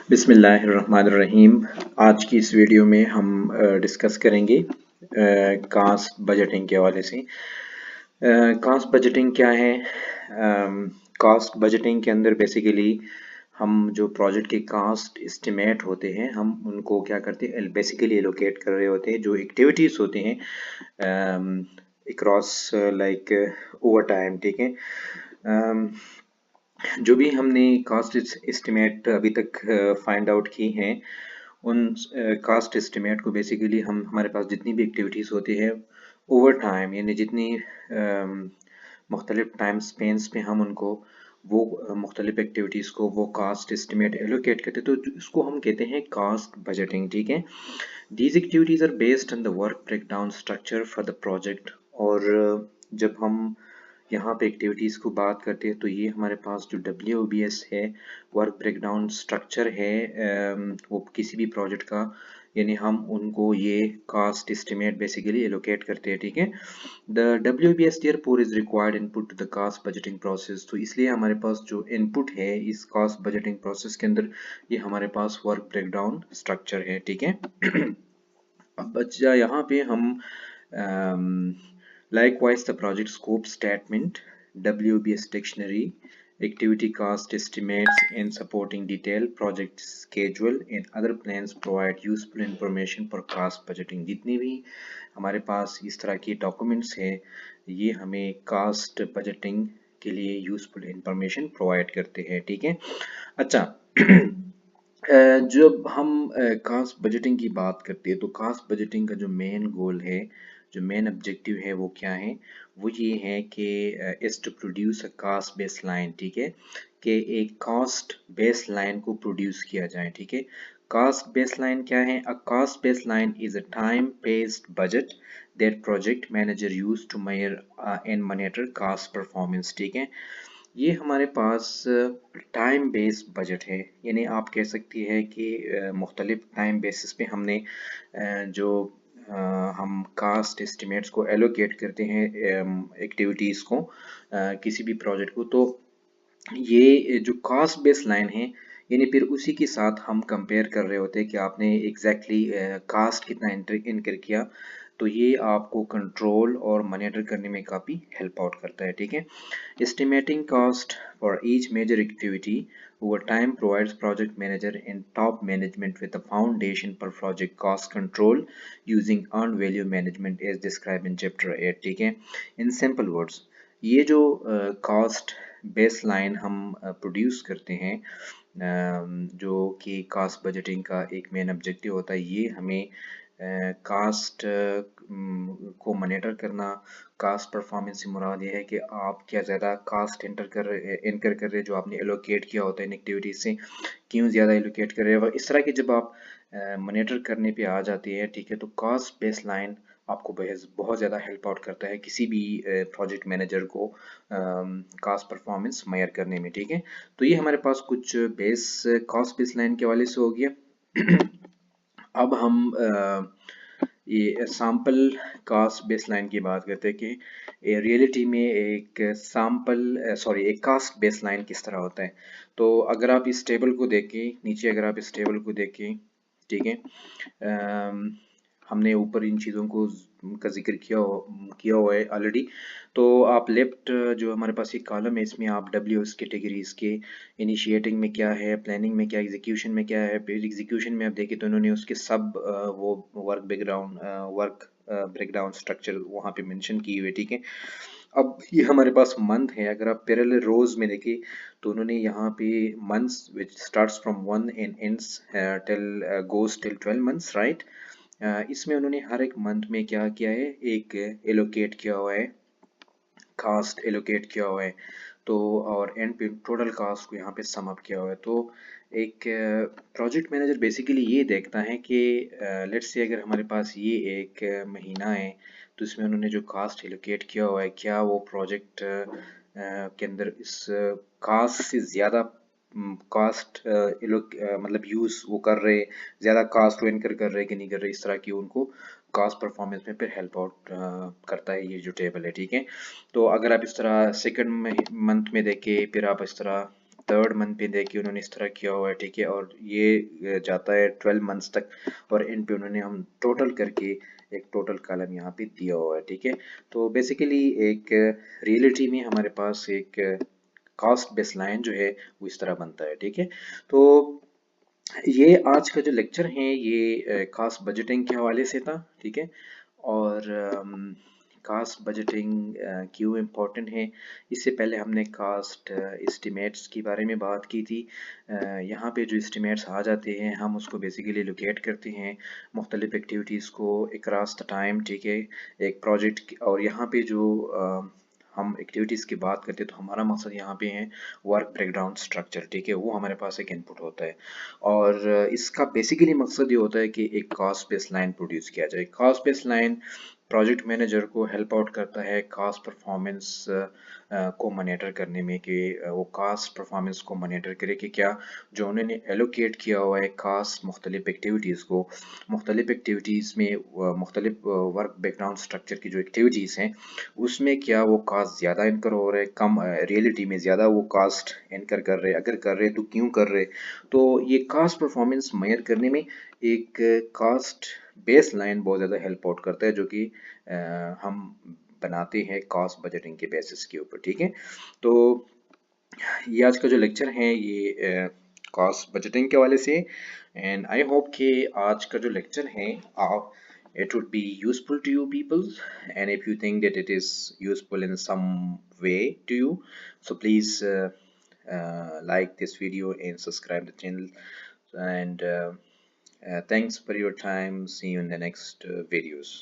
बिस्मिल्लाहिर्रहमानिर्रहीम। आज की इस वीडियो में हम डिस्कस करेंगे कास्ट बजटिंग के हवाले से। कास्ट बजटिंग क्या है? कास्ट बजटिंग के अंदर बेसिकली हम जो प्रोजेक्ट के कास्ट एस्टिमेट होते हैं हम उनको क्या करते हैं, बेसिकली एलोकेट कर रहे होते हैं। जो एक्टिविटीज़ होते हैं अक्रॉस लाइक ओवर टाइम, ठीक है। जो भी हमने कास्ट एस्टिमेट अभी तक फाइंड आउट की हैं उन कास्ट एस्टिमेट को बेसिकली हम हमारे पास जितनी भी एक्टिविटीज़ होती है ओवर टाइम, यानी जितनी मुख्तलिफ टाइम स्पेंस पे हम उनको वो मुख्तलिफ एक्टिविटीज़ को वो कास्ट एस्टिमेट एलोकेट करते, तो इसको हम कहते हैं कास्ट बजटिंग, ठीक है। These activities are based on the work breakdown structure for the project. और जब हम यहाँ पे एक्टिविटीज़ को बात करते हैं तो ये हमारे पास जो WBS है, वर्क ब्रेकडाउन स्ट्रक्चर है, वो किसी भी प्रोजेक्ट का, यानी हम उनको ये कास्ट एस्टिमेट बेसिकली एलोकेट करते हैं, ठीक है। The WBS therefore is required input to the cost budgeting process। तो इसलिए हमारे पास जो इनपुट है इस कास्ट बजटिंग प्रोसेस के अंदर ये हमारे पास वर्क ब्रेकडाउन स्ट्रक्चर है, ठीक है। अब बच्चा यहाँ पे हम likewise the project scope statement, WBS dictionary, activity cost estimates and supporting detail, project schedule and other plans provide useful information for cost budgeting। जितनी भी हमारे पास इस तरह की डॉक्यूमेंट्स है ये हमें कास्ट बजटिंग के लिए यूजफुल इंफॉर्मेशन प्रोवाइड करते हैं, ठीक है। अच्छा, जब हम कास्ट बजटिंग की बात करते हैं तो कास्ट बजटिंग का जो मेन गोल है, जो मेन ऑब्जेक्टिव है वो क्या है? वो ये है कि is to produce a cost baseline, ठीक है, कि एक कास्ट बेस लाइन को प्रोड्यूस किया जाए, ठीक है। कास्ट बेस लाइन क्या है? A cost baseline is a time based budget that project manager use to measure and monitor cost performance, ठीक है। ये हमारे पास टाइम बेस्ड बजट है, यानी आप कह सकती है कि मुख्तलिफ टाइम बेसिस पे हमने जो हम कास्ट एस्टिमेट्स को एलोकेट करते हैं एक्टिविटीज़ को, किसी भी प्रोजेक्ट को, तो ये जो कास्ट बेस लाइन है यानी फिर उसी के साथ हम कंपेयर कर रहे होते हैं कि आपने एग्जैक्टली कास्ट कितना इनकर किया, तो ये आपको कंट्रोल और मॉनिटर करने में काफ़ी हेल्प आउट करता है, ठीक है। Estimating cost for each major activity over time provides project manager and top management with the foundation for project cost control using earn value management as describe in chapter 8, ठीक है। In simple words, ये जो cost baseline हम produce करते हैं, जो कि cast budgeting का एक मेन ऑब्जेक्टिव होता है, ये हमें कास्ट को मॉनिटर करना। कास्ट परफॉर्मेंस से मुराद ये है कि आप क्या ज़्यादा कास्ट इनकर कर रहे हैं, जो आपने एलोकेट किया होता है इन एक्टिविटीज से, क्यों ज़्यादा एलोकेट कर रहे हैं। इस तरह की जब आप मॉनिटर करने पे आ जाती है, ठीक है, तो कास्ट बेस लाइन आपको बहुत ज़्यादा हेल्प आउट करता है किसी भी प्रोजेक्ट मैनेजर को कास्ट परफॉर्मेंस मेजर करने में, ठीक है। तो ये हमारे पास कुछ कास्ट बेस लाइन के हवाले से हो गया। अब हम ये सैम्पल कास्ट बेस लाइन की बात करते हैं कि रियलिटी में एक कास्ट बेस लाइन किस तरह होता है। तो अगर आप इस टेबल को देखें, नीचे अगर आप इस टेबल को देखें, ठीक है, हमने ऊपर इन चीज़ों को का जिक्र किया हुआ है ऑलरेडी। तो आप लेफ्ट जो हमारे पास एक कॉलम है इसमें आप WS कैटेगरीज के इनिशिएटिंग में क्या है, प्लानिंग में क्या, एग्जीक्यूशन में क्या है। फिर एग्जीक्यूशन में आप देखें तो उन्होंने उसके सब वो वर्क ब्रेकडाउन स्ट्रक्चर वहाँ पे मेंशन की हुई, ठीक है। अब ये हमारे पास मंथ है, अगर आप पैरेलल रोज में देखें तो उन्होंने यहाँ पे months which starts from 1 and ends till goes till 12 months, right. इसमें उन्होंने हर एक मंथ में क्या किया है, एक एलोकेट किया हुआ है, कास्ट एलोकेट किया हुआ है। तो और एंड पे टोटल कास्ट को यहाँ पे सम अप किया हुआ है। तो एक प्रोजेक्ट मैनेजर बेसिकली ये देखता है कि लेट्स से अगर हमारे पास ये एक महीना है तो इसमें उन्होंने जो कास्ट एलोकेट किया हुआ है, क्या वो प्रोजेक्ट के अंदर इस कास्ट से ज़्यादा कास्ट मतलब यूज़ वो कर रहे, ज़्यादा कास्ट को इनकर कर रहे कि नहीं कर रहे, इस तरह की उनको कास्ट परफॉर्मेंस में फिर हेल्प आउट करता है ये जो टेबल है, ठीक है। तो अगर आप इस तरह सेकंड मंथ में देखें, फिर आप इस तरह 3rd मंथ पे देखिए उन्होंने इस तरह किया हुआ है, ठीक है, और ये जाता है 12 मंथ्स तक, और इन पे उन्होंने हम टोटल करके एक टोटल कॉलम यहाँ पे दिया हुआ है, ठीक है। तो बेसिकली एक रियलिटी में हमारे पास एक कॉस्ट बेस लाइन जो है वो इस तरह बनता है, ठीक है। तो ये आज का जो लेक्चर है ये कॉस्ट बजटिंग के हवाले से था, ठीक है। और कास्ट बजटिंग क्यों इम्पोर्टेंट है, इससे पहले हमने कास्ट एस्टिमेट्स के बारे में बात की थी। यहाँ पे जो एस्टिमेट्स आ जाते हैं हम उसको बेसिकली लोकेट करते हैं मुख्तलिफ एक्टिविटीज़ को अक्रॉस द टाइम, ठीक है, एक प्रोजेक्ट। और यहाँ पे जो हम एक्टिविटीज़ की बात करते हैं तो हमारा मकसद यहाँ पे है वर्क ब्रेकडाउन स्ट्रक्चर, ठीक है, वो हमारे पास एक इनपुट होता है। और इसका बेसिकली मकसद ये होता है कि एक कॉस्ट बेस लाइन प्रोड्यूस किया जाए। Cost base line project manager को हेल्प आउट करता है कॉस्ट परफॉर्मेंस को मॉनिटर करने में, कि वो कॉस्ट परफॉर्मेंस को मॉनिटर करे कि क्या जो उन्होंने एलोकेट किया हुआ है कॉस्ट मुख्तलिफ एक्टिविटीज़ को, मुख्तलिफ एक्टिविटीज़ में मुख्तलिफ वर्क बैकग्राउंड स्ट्रक्चर की जो एक्टिविटीज़ हैं उसमें क्या वो कॉस्ट ज़्यादा इनकर हो रहा है, कम रियलिटी में ज़्यादा वो कॉस्ट इनकर कर रहे हैं, अगर कर रहे हैं तो क्यों कर रहे हैं। तो ये कॉस्ट परफॉर्मेंस मेजर करने में एक कॉस्ट बेस लाइन बहुत ज़्यादा हेल्प आउट करता है, जो कि हम बनाते हैं कॉस्ट बजटिंग के बेसिस के ऊपर, ठीक है। तो ये आज का जो लेक्चर है ये कॉस्ट बजटिंग के हवाले से, एंड आई होप कि आज का जो लेक्चर है आप it would be useful to you people, and if you think that it is useful in some way to you, so please like this video and subscribe the channel, and thanks for your time. See you in the next videos.